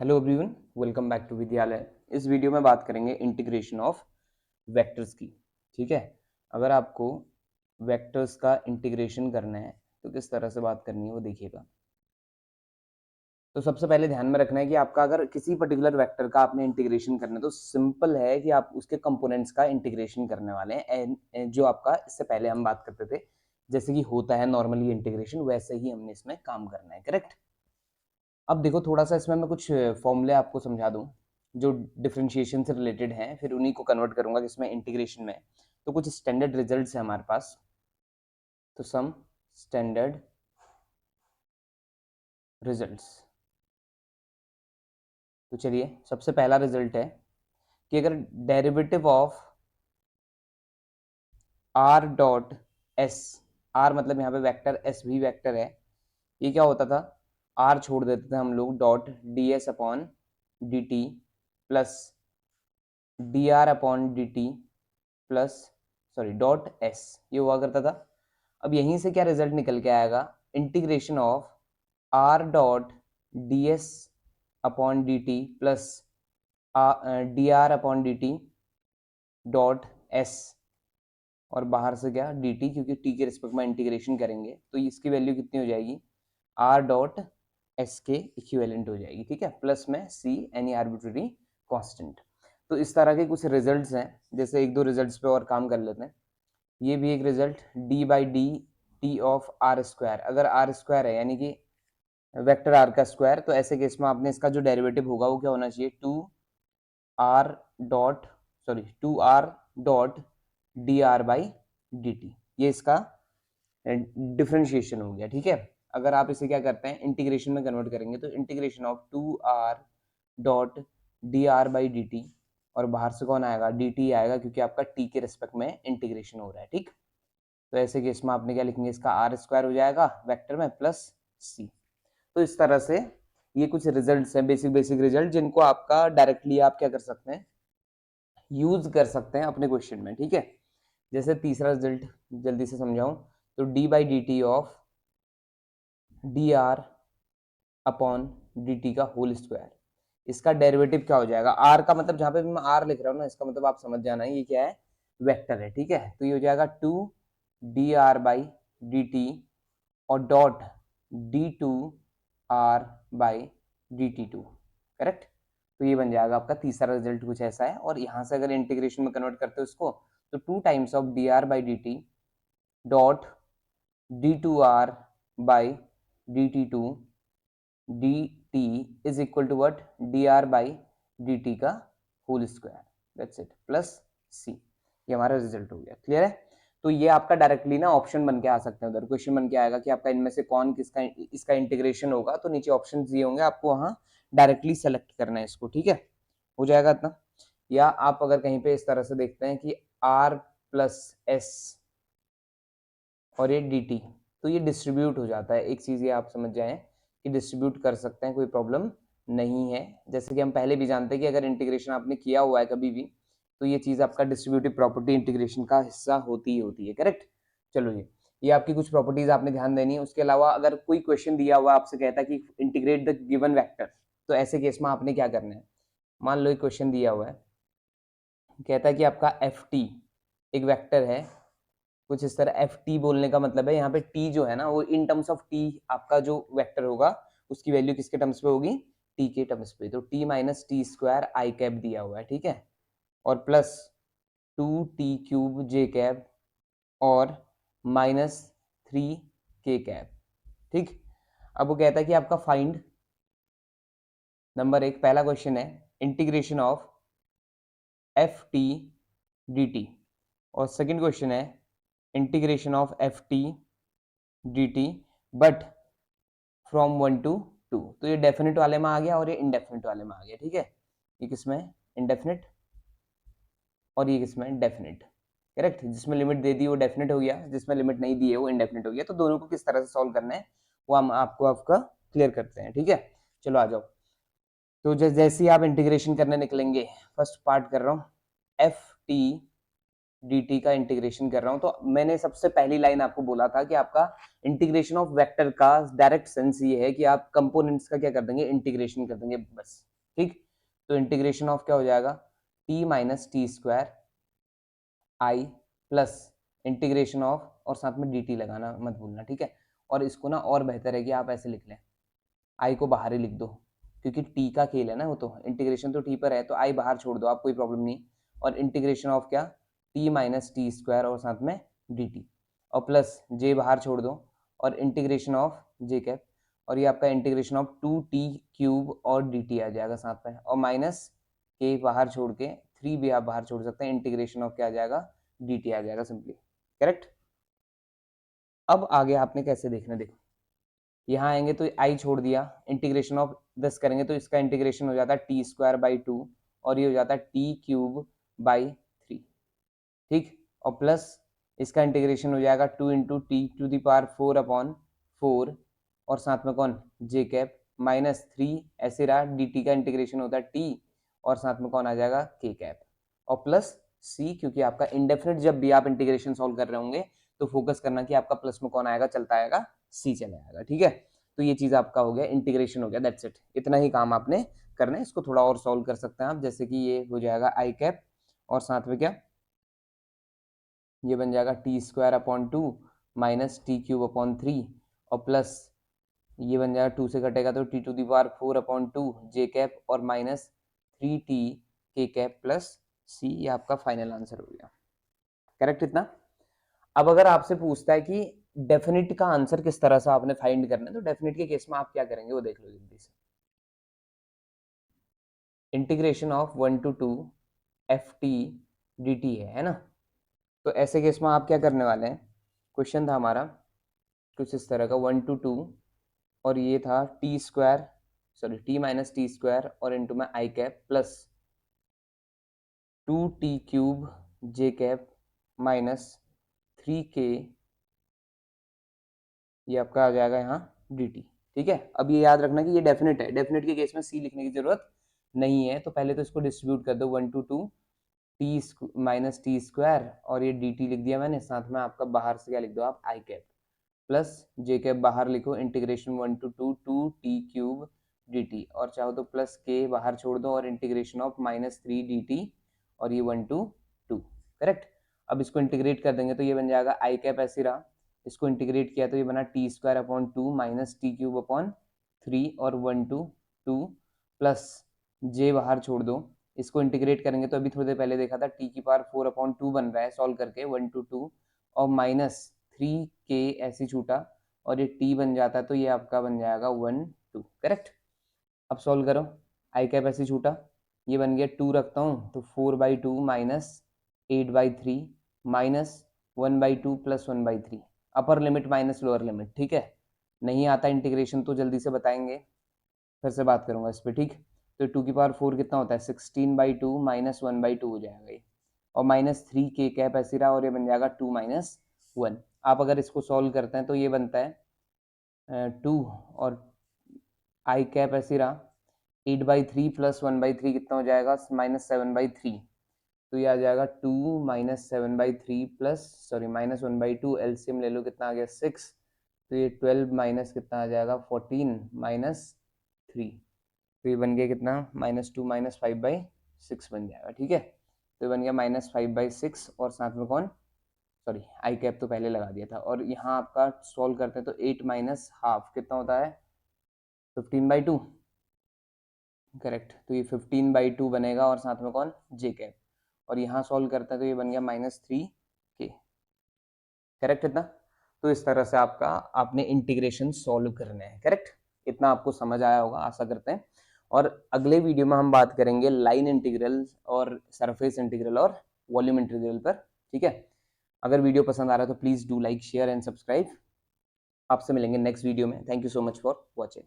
Hello everyone, welcome back to Vidyalaya. इस video में बात करेंगे इंटीग्रेशन ऑफ वेक्टर्स की। ठीक है, अगर आपको वेक्टर्स का इंटीग्रेशन करना है तो किस तरह से बात करनी है वो देखिएगा। तो सबसे पहले ध्यान में रखना है कि आपका अगर किसी पर्टिकुलर वेक्टर का आपने इंटीग्रेशन करना है तो सिंपल है कि आप उसके कंपोनेंट्स का इंटीग्रेशन करने वाले हैं। जो आपका इससे पहले हम बात करते थे जैसे कि होता है नॉर्मली इंटीग्रेशन, वैसे ही हमने इसमें काम करना है। करेक्ट। अब देखो, थोड़ा सा इसमें मैं कुछ फॉर्मूले आपको समझा दूं जो डिफरेंशिएशन से रिलेटेड हैं, फिर उन्हीं को कन्वर्ट करूंगा जिसमें इंटीग्रेशन में। तो कुछ स्टैंडर्ड रिजल्ट्स हैं हमारे पास। तो सम स्टैंडर्ड रिजल्ट्स। तो चलिए, सबसे पहला रिजल्ट है कि अगर derivative of R dot S, R मतलब यहाँ पे वेक्टर, एस भी वेक्टर है, ये क्या होता था, आर छोड़ देते थे हम लोग, dot D S upon D T plus D R upon D T plus sorry dot S, ये हुआ करता था। अब यहीं से क्या रिजल्ट निकल के आएगा, integration of R dot D S upon D T plus D R upon D T dot S, और बाहर से क्या डी टी, क्योंकि टी के रिस्पेक्ट में इंटीग्रेशन करेंगे तो इसकी वैल्यू कितनी हो जाएगी, आर डॉट एस के इक्विवेलेंट हो जाएगी। ठीक है, प्लस में सी एनी आर्बिट्ररी कांस्टेंट। तो इस तरह के कुछ रिजल्ट्स हैं, जैसे एक दो रिजल्ट्स पे और काम कर लेते हैं। ये भी एक result, D by D T of R square, अगर आर स्क्वायर है यानी कि वेक्टर आर का स्क्वायर, तो ऐसे केस में आपने इसका जो डेरिवेटिव होगा वो क्या होना चाहिए, R dot to R dot D R by D T, ये इसका डिफ्रेंशिएशन हो गया। ठीक है, अगर आप इसे क्या करते हैं इंटीग्रेशन में कन्वर्ट करेंगे तो integration of two R dot D R by D T, और बाहर से कौन आएगा, डी टी आएगा, क्योंकि आपका टी के रिस्पेक्ट में इंटीग्रेशन हो रहा है। ठीक, तो ऐसे केस में आपने क्या लिखेंगे, इसका आर स्क्वायर हो जाएगा वेक्टर में प्लस सी। तो इस तरह से ये कुछ रिजल्ट्स हैं, बेसिक बेसिक रिजल्ट, जिनको आपका डायरेक्टली आप क्या कर सकते हैं, यूज कर सकते हैं अपने क्वेश्चन में। ठीक है, जैसे तीसरा रिजल्ट जल्दी से समझाऊं, तो D by D T of D are upon D T का होल स्क्वायर, इसका डेरिवेटिव क्या हो जाएगा, आर का मतलब जहां पे भी मैं आर लिख रहा हूँ ना, इसका मतलब आप समझ जाना है ये क्या है, वेक्टर है। ठीक है, तो ये हो जाएगा two D R by D T और dot D two R by D T two. Correct, तो ये बन जाएगा आपका तीसरा रिजल्ट, कुछ ऐसा है। और यहाँ से अगर इंटीग्रेशन में कन्वर्ट करते हो इसको, तो two times of D R by D T dot D two R by D T two D T is equal to what, D R by D T का whole square, that's it, plus C. ये हमारा result हो गया। Clear है, तो ये आपका directly ना ऑप्शन बन के आ सकते हैं, उधर क्वेश्चन बन के आएगा कि आपका इनमें से कौन किसका इसका इंटीग्रेशन होगा, तो नीचे ऑप्शन दिए होंगे, आपको वहां डायरेक्टली सेलेक्ट करना है इसको। ठीक है, हो जाएगा इतना। या आप अगर कहीं पे इस तरह से देखते हैं कि आर प्लस एस और ये डी टी, तो ये डिस्ट्रीब्यूट हो जाता है। एक चीज ये आप समझ जाएं कि डिस्ट्रीब्यूट कर सकते हैं, कोई प्रॉब्लम नहीं है। जैसे कि हम पहले भी जानते हैं कि अगर इंटीग्रेशन आपने किया हुआ है कभी भी, तो ये चीज आपका डिस्ट्रीब्यूटिव प्रॉपर्टी इंटीग्रेशन का हिस्सा होती ही होती है। करेक्ट, चलो ये आपकी कुछ प्रॉपर्टीज आपने ध्यान देनी है। उसके अलावा अगर कोई क्वेश्चन दिया हुआ आपसे कहता है कि इंटीग्रेट द गिवन वेक्टर, तो ऐसे केस में आपने क्या करना है, मान लो एक क्वेश्चन दिया हुआ है, कहता है कि आपका एफ टी एक वेक्टर है, कुछ इस तरह। एफ टी बोलने का मतलब है यहाँ पे टी जो है ना, वो इन टर्म्स ऑफ टी, आपका जो वेक्टर होगा उसकी वैल्यू किसके टर्म्स पे होगी, टी के टर्म्स पे। तो टी माइनस टी स्क्वायर आई कैप दिया हुआ है। ठीक है, और प्लस टू टी क्यूब जे कैप और माइनस थ्री के कैप। ठीक, अब वो कहता है कि आपका फाइंड, नंबर एक पहला क्वेश्चन है, integration of F T D T, और सेकेंड क्वेश्चन है integration of F T D T but from one to two. तो ये डेफिनेट वाले में आ गया और ये इनडेफिनेट वाले में आ गया। ठीक है, ये किसमें इनडेफिनेट और ये किसमें डेफिनेट। करेक्ट, जिसमें लिमिट दे दी वो डेफिनेट हो गया, जिसमें लिमिट नहीं दी है वो इनडेफिनेट हो गया। तो दोनों को किस तरह से सॉल्व करना है वो हम आपको आपका क्लियर करते हैं। ठीक है, चलो आ जाओ। तो जैसे ही आप इंटीग्रेशन करने निकलेंगे, फर्स्ट पार्ट कर रहा हूँ, एफ टी dt का इंटीग्रेशन कर रहा हूँ, तो मैंने सबसे पहली लाइन आपको बोला था कि आपका इंटीग्रेशन ऑफ वेक्टर का डायरेक्ट सेंस ये है कि आप कंपोनेंट्स का क्या कर देंगे, इंटीग्रेशन कर देंगे बस। ठीक, तो इंटीग्रेशन ऑफ क्या हो जाएगा, t minus T square I plus integration of, और साथ में dt लगाना मत भूलना, ठीक है। और इसको ना और बेहतर है कि आप ऐसे लिख लें, आई को बाहर ही लिख दो, क्योंकि टी का खेल है ना, वो तो इंटीग्रेशन तो टी पर है, तो आई बाहर छोड़ दो आप, कोई प्रॉब्लम नहीं। और इंटीग्रेशन ऑफ क्या, टी माइनस टी स्क्वायर और साथ में डी टी, और प्लस जे बाहर छोड़ दो, और इंटीग्रेशन ऑफ जे कैप, और ये आपका इंटीग्रेशन ऑफ 2t³ और डी टी आ जाएगा साथ में, और माइनस के बाहर छोड़ के 3 भी आप बाहर छोड़ सकते हैं, इंटीग्रेशन ऑफ क्या आ जाएगा, डी टी आ जाएगा सिंपली। करेक्ट। अब आगे आपने कैसे देखना, देखो यहाँ आएंगे तो आई छोड़ दिया, इंटीग्रेशन ऑफ 10 करेंगे तो इसका इंटीग्रेशन हो जाता है टी स्क्वायर बाई 2, और ये हो जाता है t³ बाई 3, ठीक। और प्लस इसका इंटीग्रेशन हो जाएगा 2 into T to the power 4 upon 4, और साथ में कौन, जे कैप, माइनस 3 ऐसे रहा, डी टी का इंटीग्रेशन होता है टी, और साथ में कौन आ जाएगा, के कैप, और प्लस सी, क्योंकि आपका इंडेफिनिट जब भी आप इंटीग्रेशन सॉल्व कर रहे होंगे तो फोकस करना कि आपका प्लस में कौन आएगा, चलता आएगा, सी चला आएगा, ठीक है। तो ये चीज आपका हो गया, इंटीग्रेशन हो गया, दैट्स इट, इतना ही काम आपने करना है। इसको थोड़ा और सॉल्व कर सकते हैं आप, जैसे कि ये हो जाएगा आई कैप, और साथ में क्या, ये बन जाएगा T square upon 2 minus t³ upon 3, और प्लस ये बन जाएगा 2 से कटेगा तो T to the power 4 upon 2 J cap, और माइनस 3t के कैप प्लस सी, ये आपका फाइनल आंसर हो गया। करेक्ट इतना। अब अगर आपसे पूछता है कि डेफिनिट का आंसर किस तरह से आपने फाइंड करना है, तो डेफिनिट के केस में आप क्या करेंगे वो देख लो जल्दी से। Integration of 1 to 2 F T D T है ना। तो ऐसे केस में आप क्या करने वाले हैं, क्वेश्चन था हमारा कुछ इस तरह का, 1 to 2, और ये था T square, sorry T minus T square और इंटू में आई कैप प्लस 2t³ जे कैप माइनस 3k, ये आपका आ जाएगा यहाँ dt, ठीक है। अब ये याद रखना कि ये डेफिनेट है, डेफिनेट के केस में सी लिखने की जरूरत नहीं है, तो पहले तो इसको डिस्ट्रीब्यूट कर दो 1 to 2 T minus T square, और ये dt लिख दिया मैंने, साथ में आपका बाहर से क्या लिख दो आप, आई कैप प्लस जे कैप बाहर लिखो, इंटीग्रेशन 1 to 2 2t³ dt, और चाहो तो प्लस के बाहर छोड़ दो, और इंटीग्रेशन ऑफ -3 dt, और ये 1 to 2, करेक्ट। अब इसको इंटीग्रेट कर देंगे तो ये बन जाएगा आई कैप ऐसे रहा, इसको इंटीग्रेट किया तो ये बना T square upon 2 minus t³ upon 3, और 1 to 2 प्लस जे बाहर छोड़ दो, इसको इंटीग्रेट करेंगे तो अभी थोड़ी देर पहले देखा था टी की पावर 4 अपॉन 2 बन रहा है सॉल्व करके 1 to 2, और माइनस 3k ऐसी छूटा, और ये t बन जाता है तो ये आपका बन जाएगा 1 2, करेक्ट। अब सॉल्व करो, आई कैप ऐसी छूटा, ये बन गया 2 रखता हूँ तो 4/2 minus 8/3 minus 1/2 plus 1/3, upper limit minus lower limit, ठीक है। नहीं आता इंटीग्रेशन तो जल्दी से बताएंगे, फिर से बात करूंगा इस पर, ठीक। तो 2 की पावर 4 कितना होता है, 16/2 माइनस 1/2 हो जाएगा ये, और माइनस 3k कैप ऐसी रहा, और ये बन जाएगा 2 माइनस 1। आप अगर इसको सॉल्व करते हैं तो ये बनता है 2, और आई कैप ऐसी रहा 8/3 प्लस 1/3 कितना हो जाएगा, -7/3, तो ये आ जाएगा 2 minus 7/3 plus, sorry minus 1/2, LCM ले लो कितना आ गया 6, तो ये 12 माइनस कितना आ जाएगा 14 माइनस 3, तो ये बन गया कितना -2 माइनस 5/6 बन जाएगा, ठीक है। तो ये बन गया -5/6, और साथ में कौन, सॉरी आई कैप तो पहले लगा दिया था, और यहाँ आपका सॉल्व करते हैं तो 8 माइनस हाफ कितना होता है 15/2, करेक्ट। तो ये 15/2 बनेगा, और साथ में कौन, जे कैप, और यहाँ सॉल्व करते हैं तो ये बन गया -3k, करेक्ट इतना। तो इस तरह से आपका आपने इंटीग्रेशन सॉल्व करने हैं, करेक्ट। इतना आपको समझ आया होगा आशा करते हैं। और अगले वीडियो में हम बात करेंगे लाइन इंटीग्रल और सरफेस इंटीग्रल और वॉल्यूम इंटीग्रल पर, ठीक है। अगर वीडियो पसंद आ रहा है तो please do like share and subscribe. आपसे मिलेंगे नेक्स्ट वीडियो में। Thank you so much for watching.